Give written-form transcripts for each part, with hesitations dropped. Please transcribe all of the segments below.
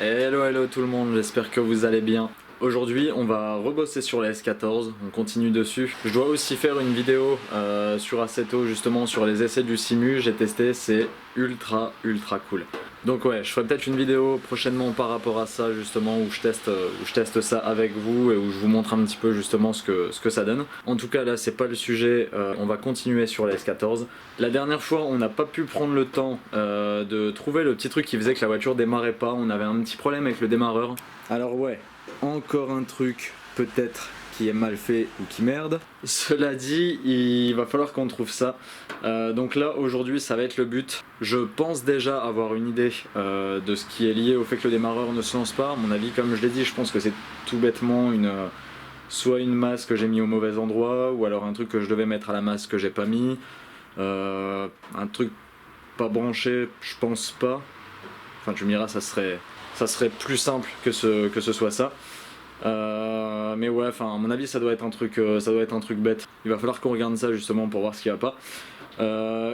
Hello hello tout le monde, j'espère que vous allez bien. Aujourd'hui on va rebosser sur la S14, on continue dessus. Je dois aussi faire une vidéo sur Assetto justement sur les essais du Simu, j'ai testé, c'est ultra cool. Donc ouais, je ferai peut-être une vidéo prochainement par rapport à ça justement où je teste ça avec vous et où je vous montre un petit peu justement ce que ça donne. En tout cas là c'est pas le sujet, on va continuer sur la S14. La dernière fois on n'a pas pu prendre le temps de trouver le petit truc qui faisait que la voiture démarrait pas, on avait un petit problème avec le démarreur. Alors ouais, encore un truc peut-être qui est mal fait ou qui merde. Cela dit, il va falloir qu'on trouve ça. Donc là aujourd'hui ça va être le but. Je pense déjà avoir une idée de ce qui est lié au fait que le démarreur ne se lance pas. À mon avis, comme je l'ai dit, je pense que c'est tout bêtement soit une masse que j'ai mis au mauvais endroit, ou alors un truc que je devais mettre à la masse que j'ai pas mis. Un truc pas branché, je pense pas. Enfin tu me diras, ça serait plus simple que ce soit ça. Mais ouais, enfin à mon avis ça doit être un truc bête. Il va falloir qu'on regarde ça justement pour voir ce qu'il n'y a pas.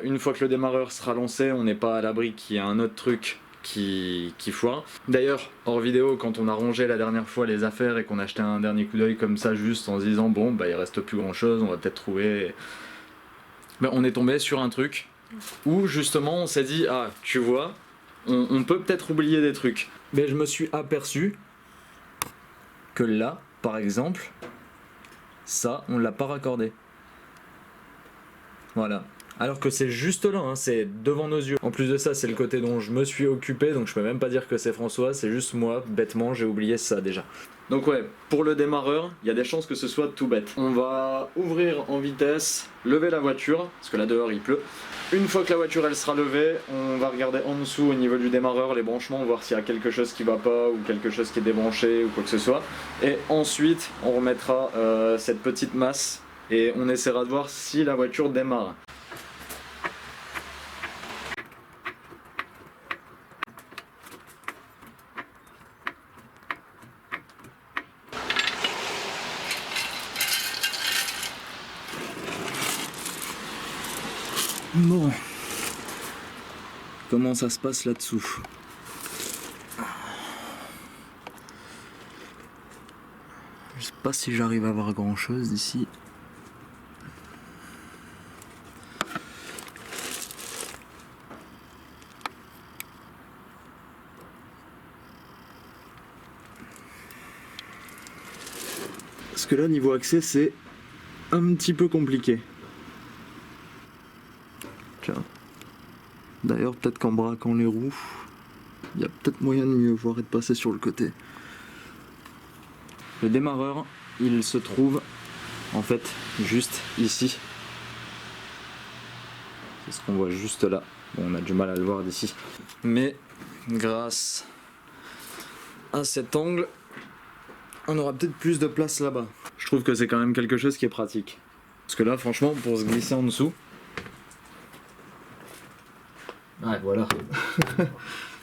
Une fois que le démarreur sera lancé, on n'est pas à l'abri qu'il y ait un autre truc qui foire. D'ailleurs, hors vidéo, quand on a rangé la dernière fois les affaires et qu'on a acheté un dernier coup d'œil comme ça juste en se disant bon bah il reste plus grand chose, on va peut-être trouver. Ben, on est tombé sur un truc où justement on s'est dit ah tu vois, on peut peut-être oublier des trucs. Mais je me suis aperçu que là, par exemple, ça, on l'a pas raccordé. Voilà. Alors que c'est juste là, hein, c'est devant nos yeux. En plus de ça, c'est le côté dont je me suis occupé, donc je peux même pas dire que c'est François, c'est juste moi, bêtement, j'ai oublié ça déjà. Donc ouais, pour le démarreur, il y a des chances que ce soit tout bête. On va ouvrir en vitesse, lever la voiture, parce que là dehors il pleut. Une fois que la voiture elle sera levée, on va regarder en dessous au niveau du démarreur les branchements, voir s'il y a quelque chose qui va pas ou quelque chose qui est débranché ou quoi que ce soit. Et ensuite, on remettra cette petite masse et on essaiera de voir si la voiture démarre. Bon, comment ça se passe là-dessous? Je sais pas si j'arrive à voir grand chose d'ici. Parce que là, niveau accès, c'est un petit peu compliqué. D'ailleurs, peut-être qu'en braquant les roues, il y a peut-être moyen de mieux voir et de passer sur le côté. Le démarreur, il se trouve en fait juste ici. C'est ce qu'on voit juste là. Bon, on a du mal à le voir d'ici. Mais grâce à cet angle, on aura peut-être plus de place là-bas. Je trouve que c'est quand même quelque chose qui est pratique. Parce que là, franchement, pour se glisser en dessous, ouais, voilà.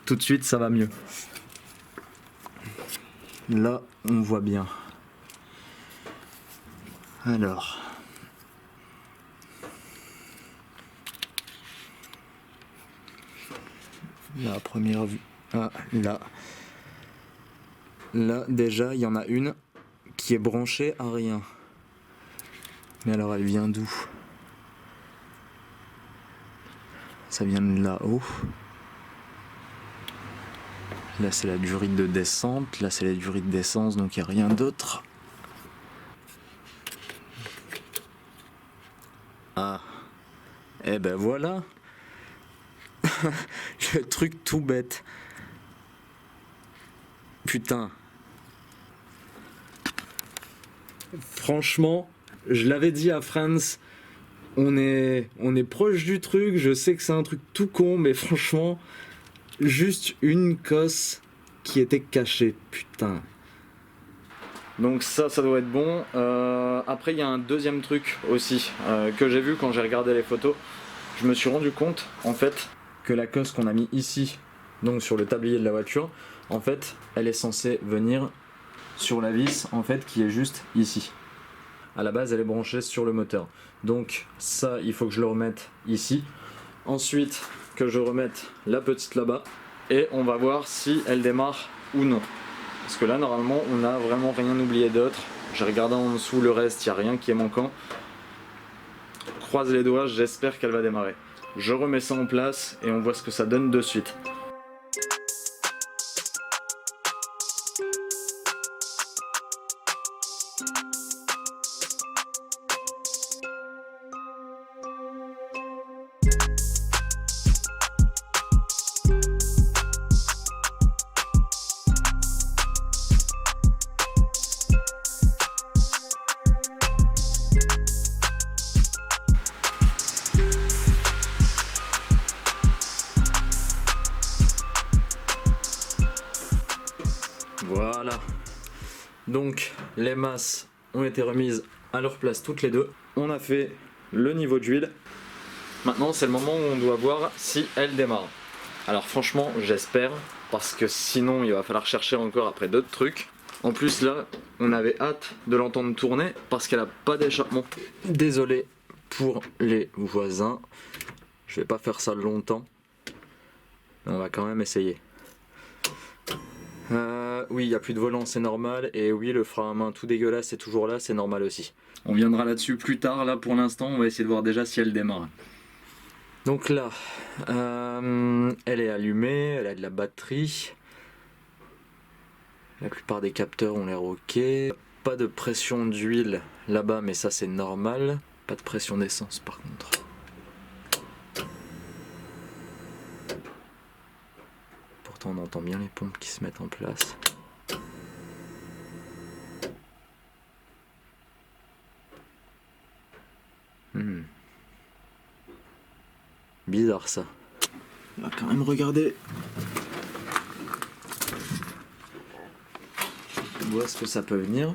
Tout de suite, ça va mieux. Là, on voit bien. Alors. La première vue. Ah, là. Là, déjà, il y en a une qui est branchée à rien. Mais alors, elle vient d'où ? Ça vient de là-haut. Là c'est la durée de descente, là c'est la durée de descente, donc il n'y a rien d'autre. Ah, et ben voilà. Le truc tout bête. Putain. Franchement, je l'avais dit à Franz. On est proche du truc, je sais que c'est un truc tout con, mais franchement, juste une cosse qui était cachée, putain. Donc ça doit être bon. Après il y a un deuxième truc aussi que j'ai vu quand j'ai regardé les photos. Je me suis rendu compte en fait que la cosse qu'on a mis ici, donc sur le tablier de la voiture, en fait elle est censée venir sur la vis en fait qui est juste ici. À la base elle est branchée sur le moteur. Donc ça il faut que je le remette ici. Ensuite que je remette la petite là-bas. Et on va voir si elle démarre ou non. Parce que là normalement on n'a vraiment rien oublié d'autre. J'ai regardé en dessous le reste, il n'y a rien qui est manquant. Croise les doigts, j'espère qu'elle va démarrer. Je remets ça en place et on voit ce que ça donne de suite. Voilà, donc les masses ont été remises à leur place toutes les deux. On a fait le niveau d'huile. Maintenant c'est le moment où on doit voir si elle démarre. Alors franchement j'espère, parce que sinon il va falloir chercher encore après d'autres trucs. En plus là on avait hâte de l'entendre tourner parce qu'elle a pas d'échappement. Désolé pour les voisins, je vais pas faire ça longtemps, mais on va quand même essayer. Oui, il n'y a plus de volant, c'est normal. Et oui, le frein à main tout dégueulasse est toujours là, c'est normal aussi. On viendra là-dessus plus tard. Là, pour l'instant, on va essayer de voir déjà si elle démarre. Donc là, elle est allumée, elle a de la batterie. La plupart des capteurs ont l'air ok. Pas de pression d'huile là-bas, mais ça c'est normal. Pas de pression d'essence par contre. On entend bien les pompes qui se mettent en place. Bizarre ça. On va quand même regarder où est-ce que ça peut venir.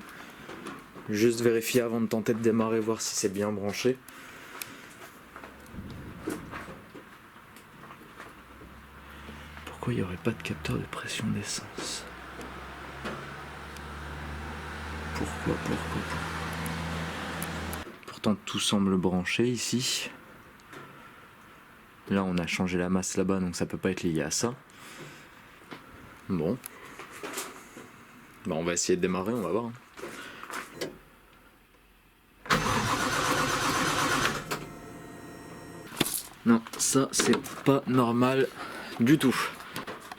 Juste vérifier avant de tenter de démarrer, voir si c'est bien branché. Pourquoi il n'y aurait pas de capteur de pression d'essence? Pourquoi Pourtant tout semble branché ici. Là on a changé la masse là-bas, donc ça peut pas être lié à ça. Bon. Bah, on va essayer de démarrer, on va voir. Non, ça c'est pas normal du tout.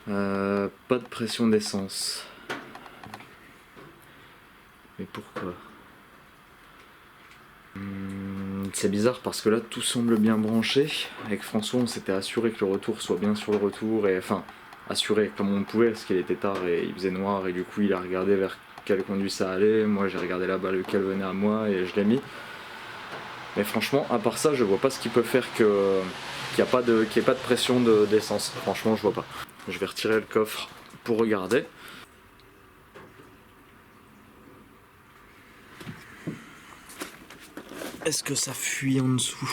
Pas de pression d'essence. Mais pourquoi? C'est bizarre parce que là tout semble bien branché. Avec François on s'était assuré que le retour soit bien sur le retour, et enfin assuré comme on pouvait parce qu'il était tard et il faisait noir, et du coup il a regardé vers quel conduit ça allait. Moi j'ai regardé là-bas lequel venait à moi et je l'ai mis. Mais franchement à part ça je vois pas ce qui peut faire qu'il n'y ait pas de pression d'essence. Franchement je vois pas. Je vais retirer le coffre pour regarder. Est-ce que ça fuit en dessous?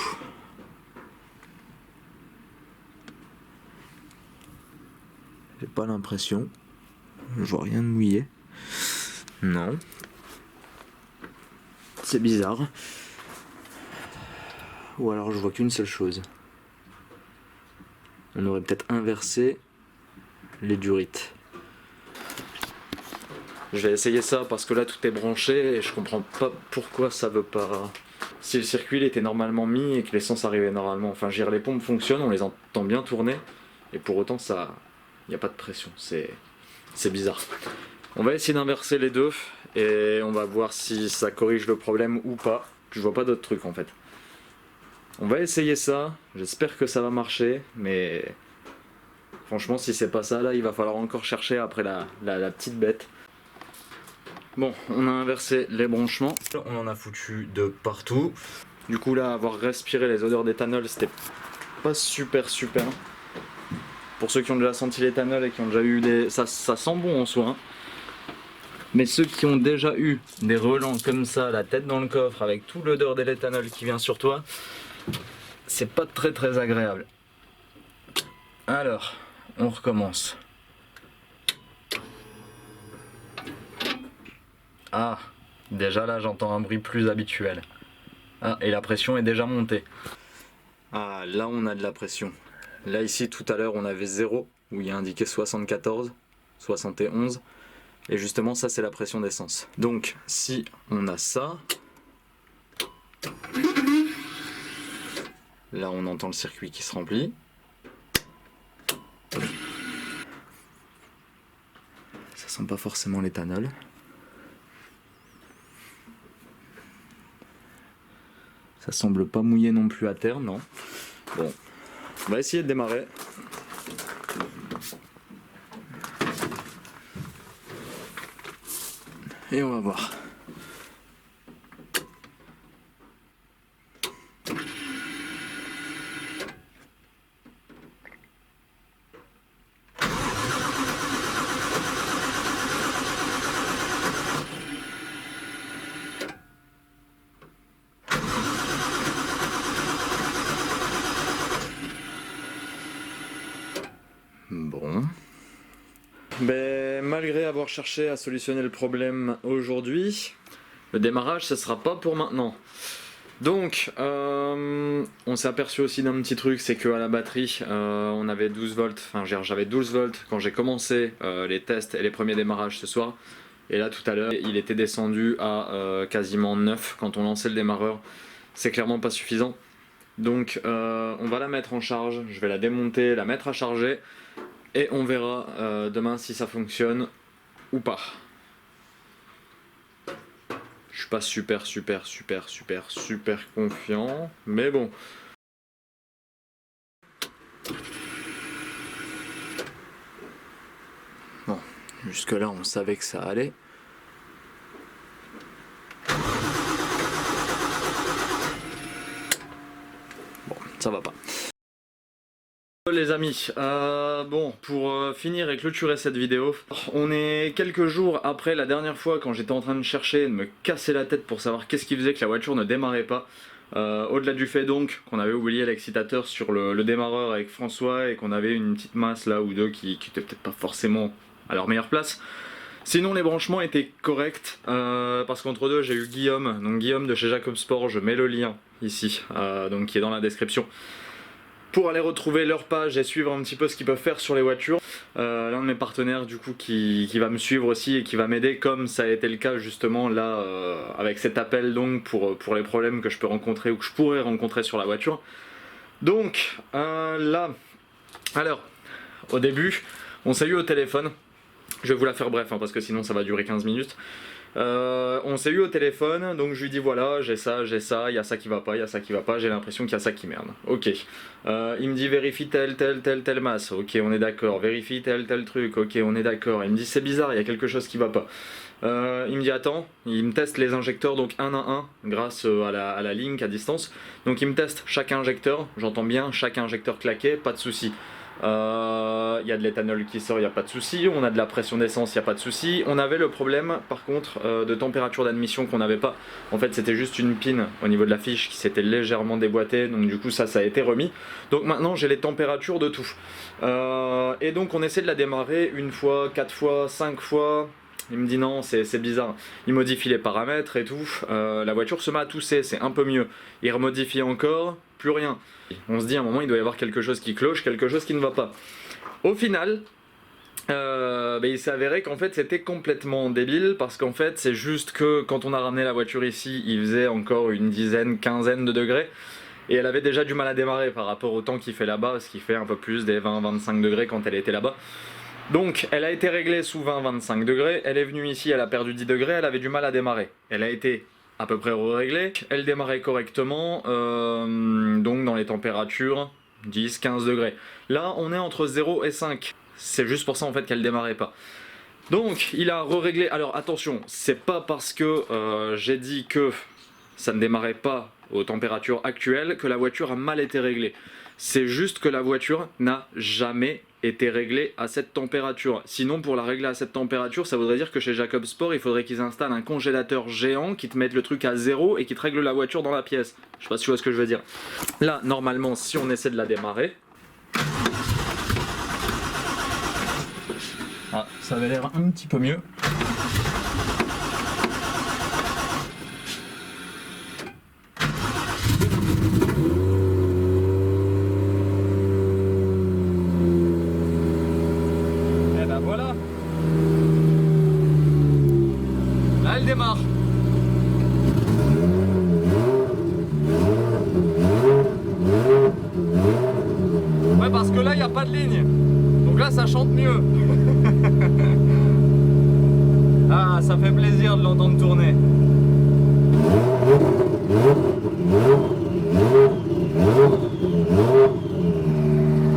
J'ai pas l'impression. Je vois rien de mouillé. Non. C'est bizarre. Ou alors je vois qu'une seule chose. On aurait peut-être inversé les durites. Je vais essayer ça parce que là tout est branché et je comprends pas pourquoi ça veut pas. Si le circuit était normalement mis et que l'essence arrivait normalement, enfin je veux dire, les pompes fonctionnent, on les entend bien tourner et pour autant ça, il n'y a pas de pression, c'est bizarre. On va essayer d'inverser les deux et on va voir si ça corrige le problème ou pas. Je vois pas d'autres trucs en fait. On va essayer ça, j'espère que ça va marcher, mais franchement si c'est pas ça là il va falloir encore chercher après la petite bête. Bon, on a inversé les branchements, on en a foutu de partout. Du coup là, avoir respiré les odeurs d'éthanol, c'était pas super. Pour ceux qui ont déjà senti l'éthanol et qui ont déjà eu des... Ça sent bon en soi. Hein. Mais ceux qui ont déjà eu des relents comme ça, la tête dans le coffre, avec tout l'odeur de l'éthanol qui vient sur toi, c'est pas très agréable. Alors, on recommence. Ah, déjà là j'entends un bruit plus habituel. Ah, et la pression est déjà montée. Ah, là on a de la pression. Là ici tout à l'heure on avait 0, où il y a indiqué 74, 71. Et justement ça c'est la pression d'essence. Donc si on a ça, là on entend le circuit qui se remplit. Ça sent pas forcément l'éthanol. Ça semble pas mouillé non plus à terre, non. Bon, on va essayer de démarrer. Et on va voir. Bon. Ben, malgré avoir cherché à solutionner le problème aujourd'hui, le démarrage ce sera pas pour maintenant. Donc on s'est aperçu aussi d'un petit truc, c'est qu'à la batterie on avait 12 volts, enfin j'avais 12 volts quand j'ai commencé les tests et les premiers démarrages ce soir. Et là tout à l'heure il était descendu à quasiment 9 quand on lançait le démarreur. C'est clairement pas suffisant. Donc on va la mettre en charge, je vais la démonter, la mettre à charger. Et on verra demain si ça fonctionne ou pas. Je suis pas super confiant, mais bon. Bon, jusque là on savait que ça allait. Bon, ça va pas. Les amis, bon, pour finir et clôturer cette vidéo, on est quelques jours après la dernière fois quand j'étais en train de chercher, de me casser la tête pour savoir qu'est-ce qui faisait que la voiture ne démarrait pas. Au-delà du fait donc qu'on avait oublié l'excitateur sur le démarreur avec François et qu'on avait une petite masse là ou deux qui était peut-être pas forcément à leur meilleure place. Sinon les branchements étaient corrects, parce qu'entre deux j'ai eu Guillaume, donc Guillaume de chez Jacob Sport, je mets le lien ici, donc qui est dans la description. Pour aller retrouver leur page et suivre un petit peu ce qu'ils peuvent faire sur les voitures. L'un de mes partenaires du coup qui va me suivre aussi et qui va m'aider comme ça a été le cas justement là avec cet appel donc pour les problèmes que je peux rencontrer ou que je pourrais rencontrer sur la voiture. Donc là, alors au début on s'est eu au téléphone, je vais vous la faire bref hein, parce que sinon ça va durer 15 minutes. On s'est eu au téléphone, donc je lui dis voilà j'ai ça, il y a ça qui va pas, il y a ça qui va pas, j'ai l'impression qu'il y a ça qui merde. Ok. Il me dit vérifie telle masse, ok on est d'accord, vérifie tel truc, ok on est d'accord. Il me dit c'est bizarre, il y a quelque chose qui va pas. Il me dit attends, il me teste les injecteurs donc un à un grâce à la link à distance. Donc il me teste chaque injecteur, j'entends bien chaque injecteur claqué, pas de souci. Il y a de l'éthanol qui sort, il n'y a pas de souci. On a de la pression d'essence, il n'y a pas de souci. On avait le problème par contre de température d'admission qu'on n'avait pas. En fait c'était juste une pin au niveau de la fiche qui s'était légèrement déboîtée. Donc du coup ça a été remis. Donc maintenant j'ai les températures de tout. Et donc on essaie de la démarrer une fois, 4 fois, 5 fois. Il me dit non c'est bizarre, il modifie les paramètres et tout, la voiture se met à tousser, c'est un peu mieux. Il remodifie encore, plus rien. On se dit à un moment il doit y avoir quelque chose qui cloche, quelque chose qui ne va pas. Au final, il s'est avéré qu'en fait c'était complètement débile parce qu'en fait c'est juste que quand on a ramené la voiture ici, il faisait encore une dizaine, quinzaine de degrés. Et elle avait déjà du mal à démarrer par rapport au temps qu'il fait là-bas, ce qui fait un peu plus des 20-25 degrés quand elle était là-bas. Donc elle a été réglée sous 20-25 degrés, elle est venue ici, elle a perdu 10 degrés, elle avait du mal à démarrer. Elle a été à peu près réglée, elle démarrait correctement, donc dans les températures 10-15 degrés. Là on est entre 0 et 5, c'est juste pour ça en fait qu'elle démarrait pas. Donc il a réglé, alors attention, c'est pas parce que j'ai dit que ça ne démarrait pas aux températures actuelles que la voiture a mal été réglée. C'est juste que la voiture n'a jamais été réglée à cette température. Sinon pour la régler à cette température ça voudrait dire que chez Jacob Sport il faudrait qu'ils installent un congélateur géant qui te mette le truc à 0 et qui te règle la voiture dans la pièce. Je sais pas si tu vois ce que je veux dire. Là normalement si on essaie de la démarrer, ah, ça avait l'air un petit peu mieux. Voilà, elle démarre. Ouais, parce que là, il n'y a pas de ligne. Donc là, ça chante mieux. Ah, ça fait plaisir de l'entendre tourner.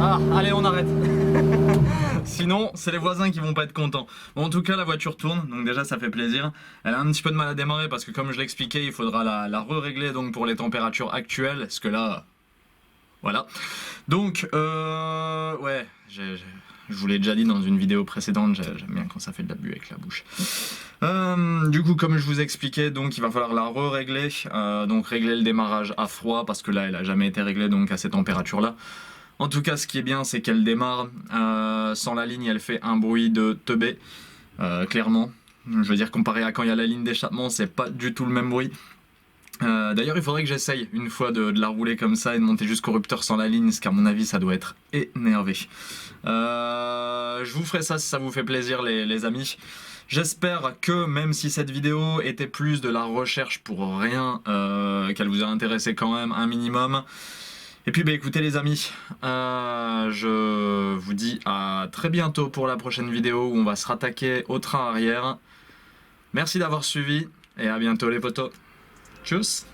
Ah, allez, on arrête. Sinon, c'est les voisins qui vont pas être contents. Bon, en tout cas, la voiture tourne, donc déjà ça fait plaisir. Elle a un petit peu de mal à démarrer parce que, comme je l'expliquais, il faudra la re-régler donc pour les températures actuelles. Parce que là, voilà. Donc, ouais, je vous l'ai déjà dit dans une vidéo précédente, j'aime bien quand ça fait de la buée avec la bouche. Du coup, comme je vous expliquais, donc il va falloir la re-régler, donc régler le démarrage à froid parce que là, elle a jamais été réglée donc à ces températures-là. En tout cas, ce qui est bien, c'est qu'elle démarre. Sans la ligne, elle fait un bruit de teubé, clairement. Je veux dire, comparé à quand il y a la ligne d'échappement, c'est pas du tout le même bruit. D'ailleurs, il faudrait que j'essaye une fois de la rouler comme ça et de monter jusqu'au rupteur sans la ligne, parce qu'à mon avis, ça doit être énervé. Je vous ferai ça si ça vous fait plaisir, les amis. J'espère que même si cette vidéo était plus de la recherche pour rien, qu'elle vous a intéressé quand même un minimum. Et puis bah écoutez les amis, je vous dis à très bientôt pour la prochaine vidéo où on va se rattaquer au train arrière. Merci d'avoir suivi et à bientôt les potos. Tchuss.